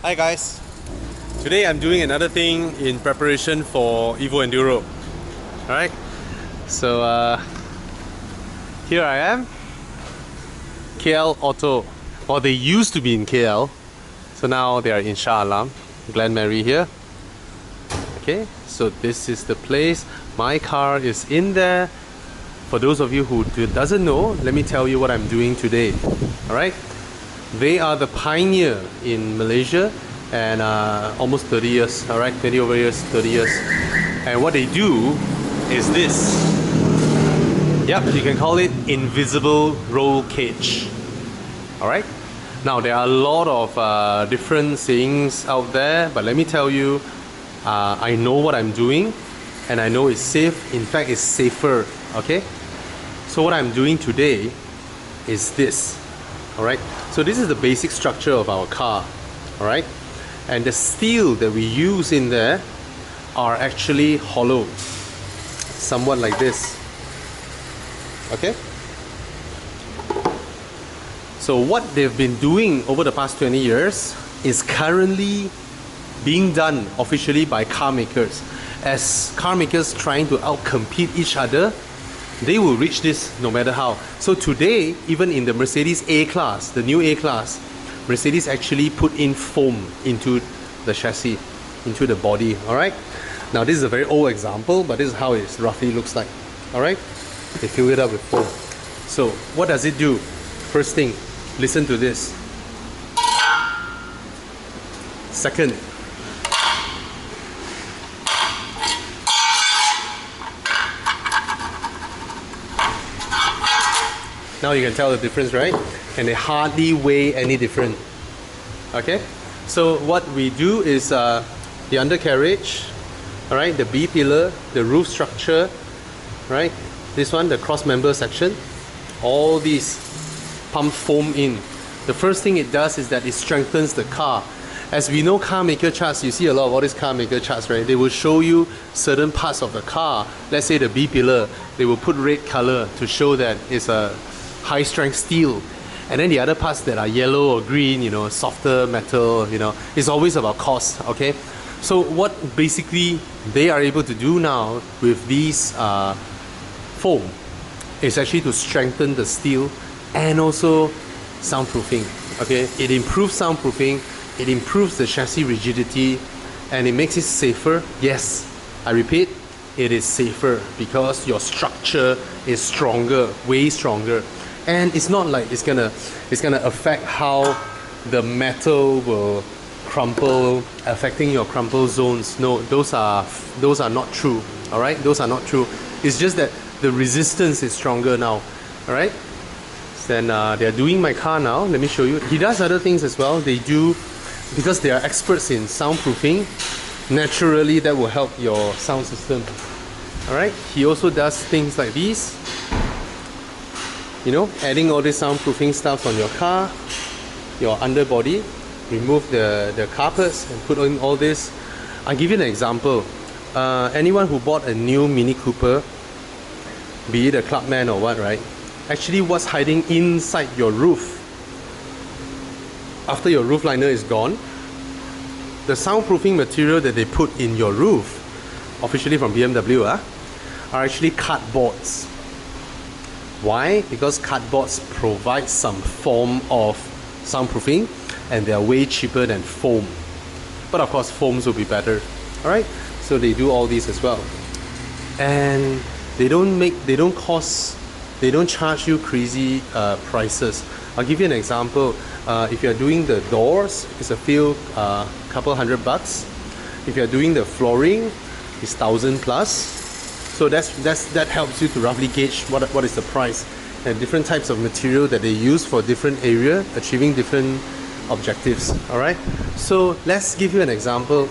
Hi guys, today I'm doing another thing in preparation for Evo Enduro. Alright, so here I am, KL Auto. Well, they used to be in KL, so now they are in Shah Alam, Glenmary here. Okay, so this is the place. My car is in there. For those of you who doesn't know, let me tell you what I'm doing today. Alright, they are the pioneer in Malaysia and almost 30 years, alright, 20 over years, 30 years. And what they do is this. Yep, you can call it invisible roll cage. Alright, now there are a lot of different sayings out there, but let me tell you, I know what I'm doing and I know it's safe. In fact, it's safer. Okay, so what I'm doing today is this. Alright, so this is the basic structure of our car. Alright, and the steel that we use in there are actually hollow, somewhat like this. Okay, so what they've been doing over the past 20 years is currently being done officially by car makers. As car makers trying to outcompete each other, they will reach this no matter how. So today, even in the Mercedes A-Class, the new A-Class, Mercedes actually put in foam into the chassis, into the body. Alright, now this is a very old example, but this is how it roughly looks like. Alright, they fill it up with foam. So what does it do? First thing, listen to this. Second, now you can tell the difference, right? And they hardly weigh any different. Okay, so what we do is the undercarriage, all right, the B pillar, the roof structure, right? This one, the cross member section, all these pump foam in. The first thing it does is that it strengthens the car. As we know, car maker charts, you see a lot of all these car maker charts, right? They will show you certain parts of the car. Let's say the B pillar, they will put red color to show that it's a high strength steel, and then the other parts that are yellow or green, you know, softer metal, you know, it's always about cost. Okay, so what basically they are able to do now with these foam is actually to strengthen the steel and also soundproofing. Okay, it improves soundproofing, it improves the chassis rigidity, and it makes it safer. Yes, I repeat, it is safer because your structure is stronger, way stronger. And it's not like it's gonna affect how the metal will crumple, affecting your crumple zones. No, those are not true. All right, those are not true. It's just that the resistance is stronger now. All right. Then they are doing my car now. Let me show you. He does other things as well. They do, because they are experts in soundproofing. Naturally, that will help your sound system. All right. He also does things like these. You know, adding all this soundproofing stuff on your car, your underbody, remove the carpets and put on all this. I'll give you an example. Anyone who bought a new Mini Cooper, be it a Clubman or what, right? Actually, what's hiding inside your roof, after your roof liner is gone, the soundproofing material that they put in your roof, officially from BMW, are actually cardboards. Why? Because cardboards provide some form of soundproofing and they are way cheaper than foam. But of course, foams will be better. Alright? So they do all these as well. And they don't charge you crazy prices. I'll give you an example. If you're doing the doors, it's a couple $100. If you're doing the flooring, it's 1,000 plus. So that helps you to roughly gauge what is the price and different types of material that they use for different area, achieving different objectives. All right. So let's give you an example.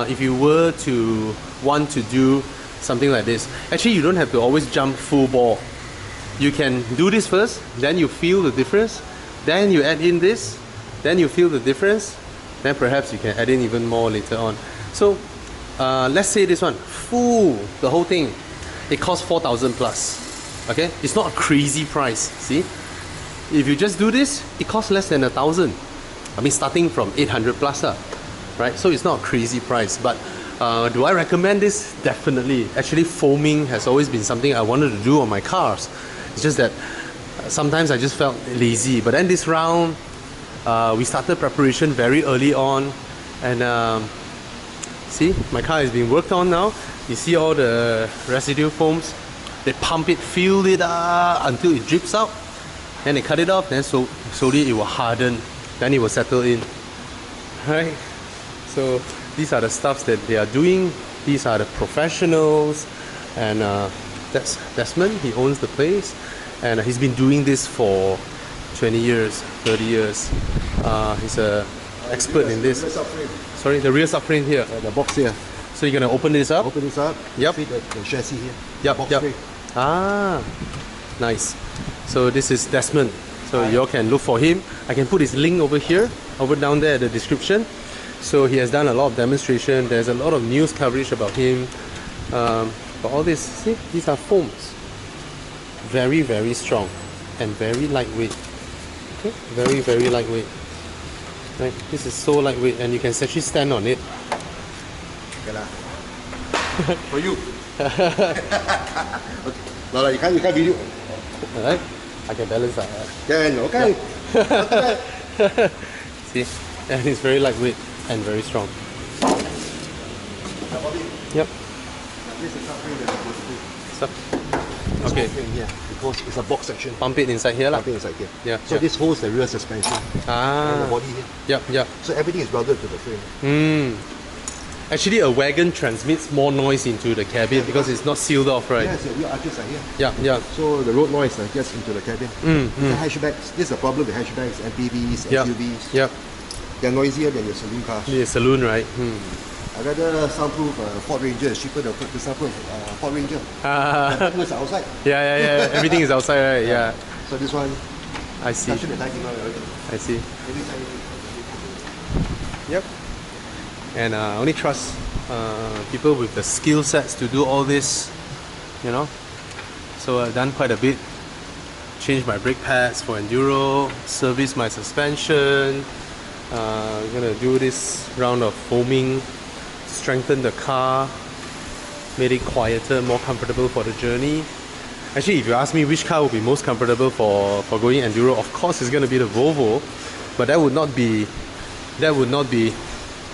If you were to want to do something like this, actually you don't have to always jump full bore. You can do this first, then you feel the difference, then you add in this, then you feel the difference, then perhaps you can add in even more later on. So let's say this one, full, the whole thing, it costs 4,000 plus. Okay, it's not a crazy price. See, if you just do this, it costs less than 1,000. I mean, starting from 800 plus. right? So it's not a crazy price, but do I recommend this? Definitely. Actually, foaming has always been something I wanted to do on my cars. It's just that sometimes I just felt lazy. But then this round, we started preparation very early on, and see, my car is being worked on now. You see all the residue foams. They pump it, fill it until it drips out. Then they cut it off, then so slowly it will harden. Then it will settle in. Right? So these are the stuffs that they are doing. These are the professionals. And that's Desmond, he owns the place. And he's been doing this for 20 years, 30 years. He's an expert in this. Sorry, the rear subframe here. The box here. So you're going to open this up? Open this up. Yep. Fit the chassis here. Yep, box yep. frame. Ah, nice. So this is Desmond. So you all can look for him. I can put his link over here, over down there in the description. So he has done a lot of demonstration. There's a lot of news coverage about him. But all this, see, these are foams. Very, very strong and very lightweight. Okay, very, very lightweight. Right, this is so lightweight, and you can actually stand on it. Okay lah. For you. Okay. No, you can't video. Alright, I can balance that. Can, okay. Yeah. See, and it's very lightweight and very strong. Yep. This is something that I'm So, okay. Yeah, because it's a box section. Pump it inside here, lah. Pump it inside here. Yeah. So this holds the rear suspension. And the body here. Yep, yep. So everything is welded to the frame. Actually, a wagon transmits more noise into the cabin because it's not sealed off, right? Yes, the rear arches are here. Yeah, yeah. So the road noise gets into the cabin. The hatchbacks, this is a problem with hatchbacks, MPVs, Yep. SUVs. Yep. They're noisier than your saloon cars. The saloon, right? I'd rather soundproof Ford Ranger. It's cheaper to soundproof Ford Ranger. The is outside. Yeah. Everything is outside, right? Yeah. So this one, I see. I see. Yep. And I only trust people with the skill sets to do all this, you know. So I've done quite a bit. Changed my brake pads for enduro, serviced my suspension. I'm gonna do this round of foaming, strengthen the car, made it quieter, more comfortable for the journey. Actually, if you ask me which car would be most comfortable for going enduro, of course it's gonna be the Volvo, but that would not be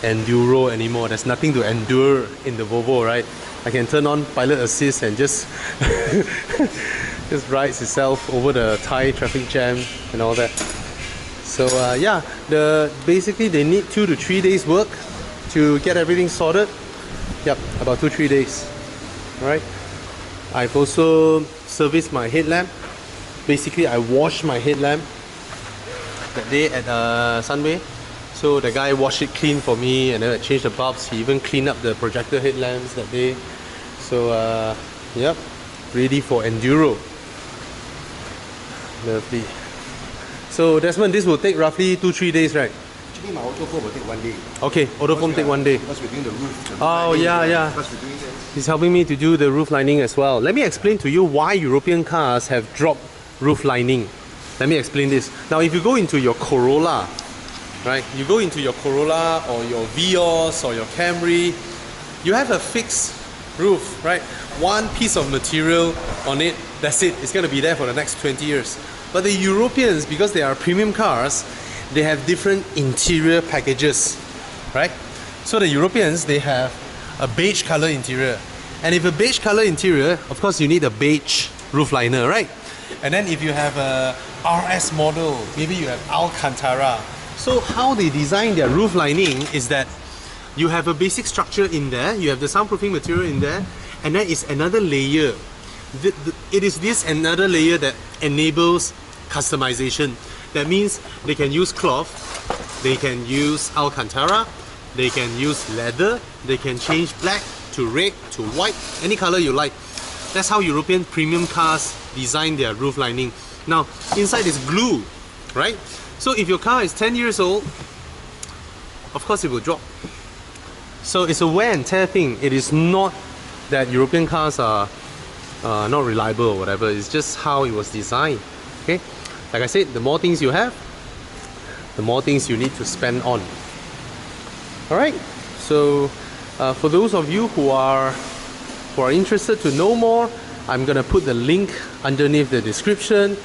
enduro anymore. There's nothing to endure in the Volvo, right? I can turn on pilot assist and just just rides itself over the Thai traffic jam and all that. So yeah, basically they need 2 to 3 days work to get everything sorted. Yep, about 2-3 days. Alright. I've also serviced my headlamp. Basically I washed my headlamp that day at Sunway. So the guy washed it clean for me, and then I changed the bulbs. He even cleaned up the projector headlamps that day. So yep, ready for enduro. Lovely. So Desmond, this will take roughly 2-3 days, right? Actually, my Autofoam will take 1 day. Okay, Autofoam take 1 day. Because we're doing the roof. Oh yeah. Because we're doing this. He's helping me to do the roof lining as well. Let me explain to you why European cars have dropped roof lining. Let me explain this. Now, if you go into your Corolla, right? You go into your Corolla or your Vios or your Camry, you have a fixed roof, right? One piece of material on it, that's it. It's going to be there for the next 20 years. But the Europeans, because they are premium cars, they have different interior packages, right? So the Europeans, they have a beige color interior. And if a beige color interior, of course you need a beige roof liner, right? And then if you have a RS model, maybe you have Alcantara. So how they design their roof lining is that you have a basic structure in there, you have the soundproofing material in there, and then it's another layer. It is this another layer that enables customization. That means they can use cloth, they can use Alcantara, they can use leather, they can change black to red to white, any color you like. That's how European premium cars design their roof lining. Now, inside is glue, right? So if your car is 10 years old, of course it will drop. So it's a wear and tear thing. It is not that European cars are not reliable or whatever. It's just how it was designed. Okay, like I said, the more things you have, the more things you need to spend on. All right. So for those of you who are interested to know more, I'm gonna put the link underneath the description.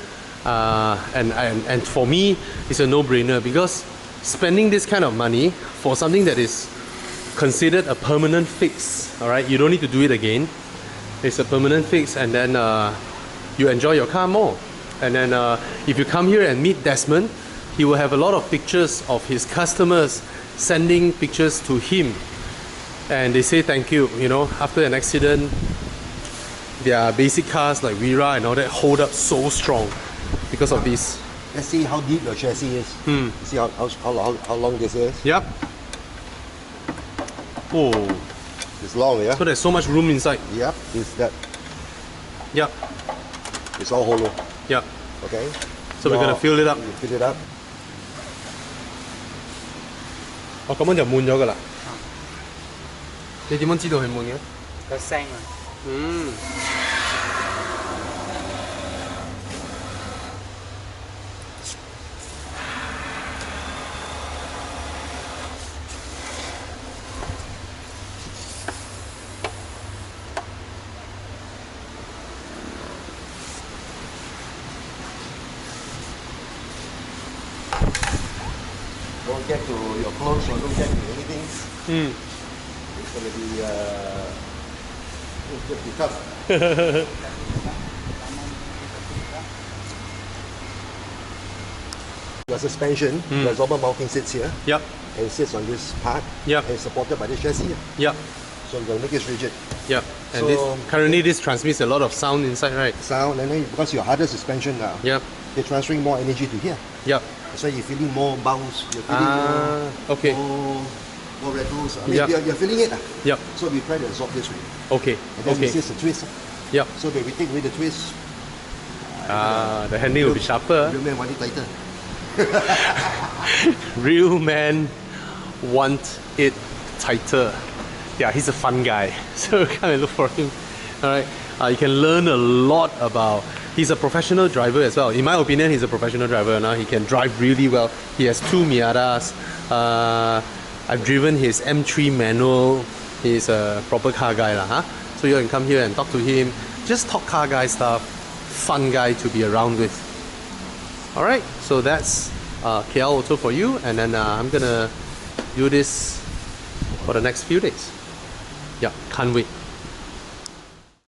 And for me, it's a no-brainer because spending this kind of money for something that is considered a permanent fix, all right, you don't need to do it again. It's a permanent fix, and then you enjoy your car more. And then if you come here and meet Desmond, he will have a lot of pictures of his customers sending pictures to him, and they say thank you. You know, after an accident, their basic cars like Vira and all that hold up so strong because of this. Let's see how deep your chassis is. See how long this is. Yep. Oh, It's long, yeah? so there's so much room inside. Yep, it's that. Yep. It's all hollow. Yep. Okay? So we're gonna fill it up. You fill it up. 哦，咁樣就滿咗㗎啦。你點樣知道佢滿嘅？個聲啊！嗯。Don't get to your clothes or don't get to anything. It's going to be tough. Your suspension, the absorber mounting sits here. Yep. And it sits on this part. Yep. And it's supported by the chassis. Yep. So we're going to make it rigid. Yep. And So- currently this transmits a lot of sound inside, right? Sound, and then because your harder suspension now, Yep. they're transferring more energy to here. Yep. So you're feeling more bounce, you're feeling okay. more rattles. I mean, Yep. you're feeling it. Yep. So we try to absorb this way. Okay. And then Okay. this is the twist. Yep. So that we take away the twist, The handle will be sharper. real man want it tighter. Real man want it tighter. Yeah, he's a fun guy. So come and look for him. Alright. You can learn a lot about. He's a professional driver as well. In my opinion, he's a professional driver now. He can drive really well. He has 2 Miatas. I've driven his M3 manual. He's a proper car guy lah, huh? So you can come here and talk to him. Just talk car guy stuff. Fun guy to be around with. Alright, so that's KL Auto for you, and then I'm gonna do this for the next few days. Yeah, can't wait.